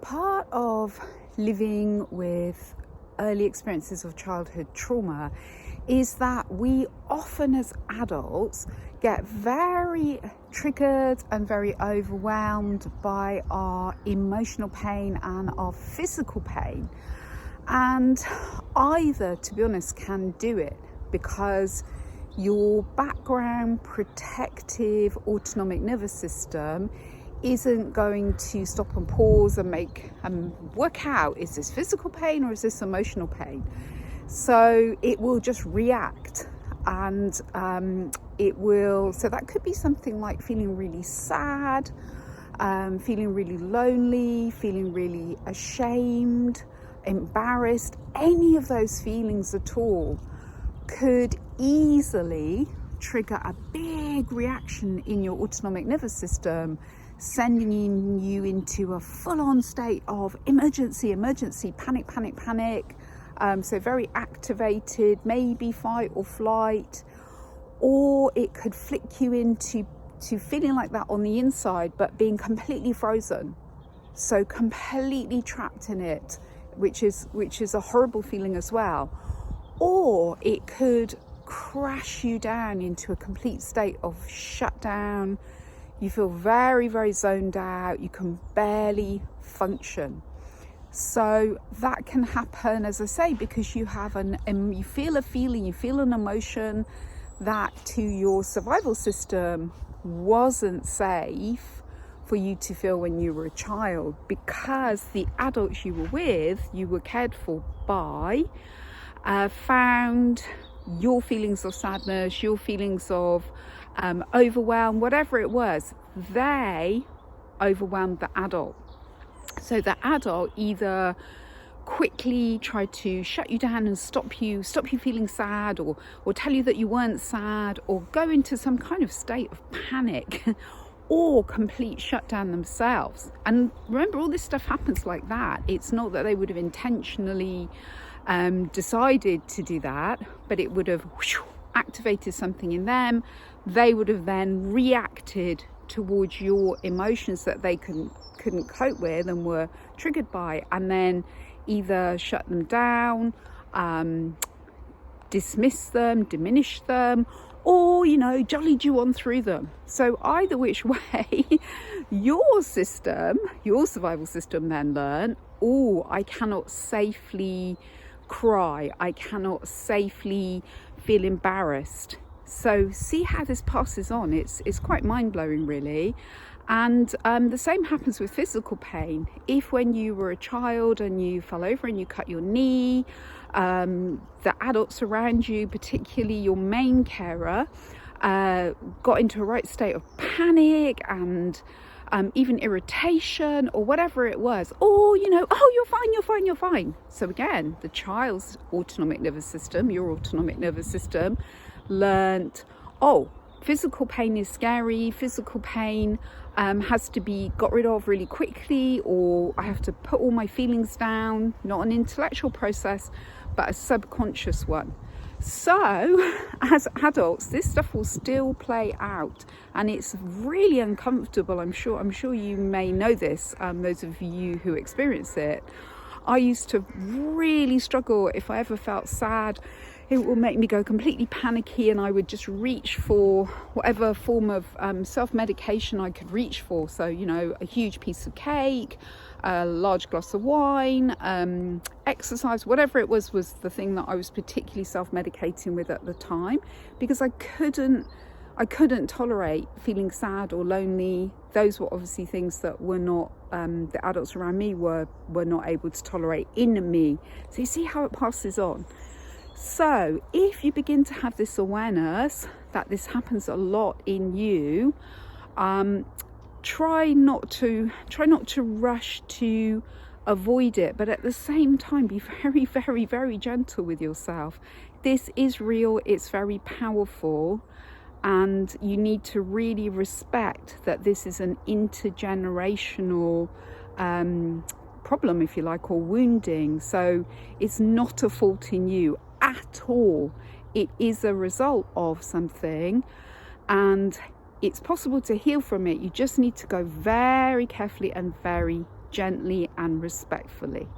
part of living with early experiences of childhood trauma is that we often as adults get very triggered and very overwhelmed by our emotional pain and our physical pain, and either, to be honest, can do it because your background protective autonomic nervous system isn't going to stop and pause and make and work out, is this physical pain or is this emotional pain? So it will just react, and so that could be something like feeling really sad, feeling really lonely, feeling really ashamed, embarrassed. Any of those feelings at all could easily trigger a big reaction in your autonomic nervous system, sending you into a full-on state of emergency, panic. So very activated, maybe fight or flight, or it could flick you into feeling like that on the inside, but being completely frozen. So completely trapped in it, which is a horrible feeling as well. Or it could crash you down into a complete state of shutdown. You feel very, very zoned out. You can barely function. So that can happen, as I say, because you have you feel a feeling, you feel an emotion that to your survival system wasn't safe for you to feel when you were a child, because the adults you were with, you were cared for by, found your feelings of sadness, your feelings of overwhelm, whatever it was, they overwhelmed the adult. So the adult either quickly tried to shut you down and stop you feeling sad, or tell you that you weren't sad, or go into some kind of state of panic or complete shutdown themselves. And remember, all this stuff happens like that. It's not that they would have intentionally decided to do that, but it would have activated something in them. They would have then reacted towards your emotions that they couldn't cope with and were triggered by, and then either shut them down, dismiss them, diminish them, or jollied you on through them. So either which way, your survival system then learned, I cannot safely cry, I cannot safely feel embarrassed. So see how this passes on. It's quite mind-blowing, really. And the same happens with physical pain. If when you were a child and you fell over and you cut your knee, the adults around you, particularly your main carer, got into a right state of panic and even irritation or whatever it was, you're fine. So again, the child's autonomic nervous system, your autonomic nervous system, learnt, physical pain is scary, physical pain has to be got rid of really quickly, or I have to put all my feelings down, not an intellectual process, but a subconscious one. So as adults, this stuff will still play out, and it's really uncomfortable. I'm sure you may know this, those of you who experience it. I used to really struggle if I ever felt sad. It will make me go completely panicky, and I would just reach for whatever form of self-medication I could reach for. So, a huge piece of cake, a large glass of wine, exercise, whatever it was the thing that I was particularly self-medicating with at the time, because I couldn't tolerate feeling sad or lonely. Those were obviously things that were not, the adults around me were not able to tolerate in me. So you see how it passes on. So if you begin to have this awareness that this happens a lot in you, try not to rush to avoid it, but at the same time be very, very, very gentle with yourself. This is real, it's very powerful, and you need to really respect that this is an intergenerational problem, if you like, or wounding. So it's not a fault in you at all. It is a result of something, and it's possible to heal from it. You just need to go very carefully and very gently and respectfully.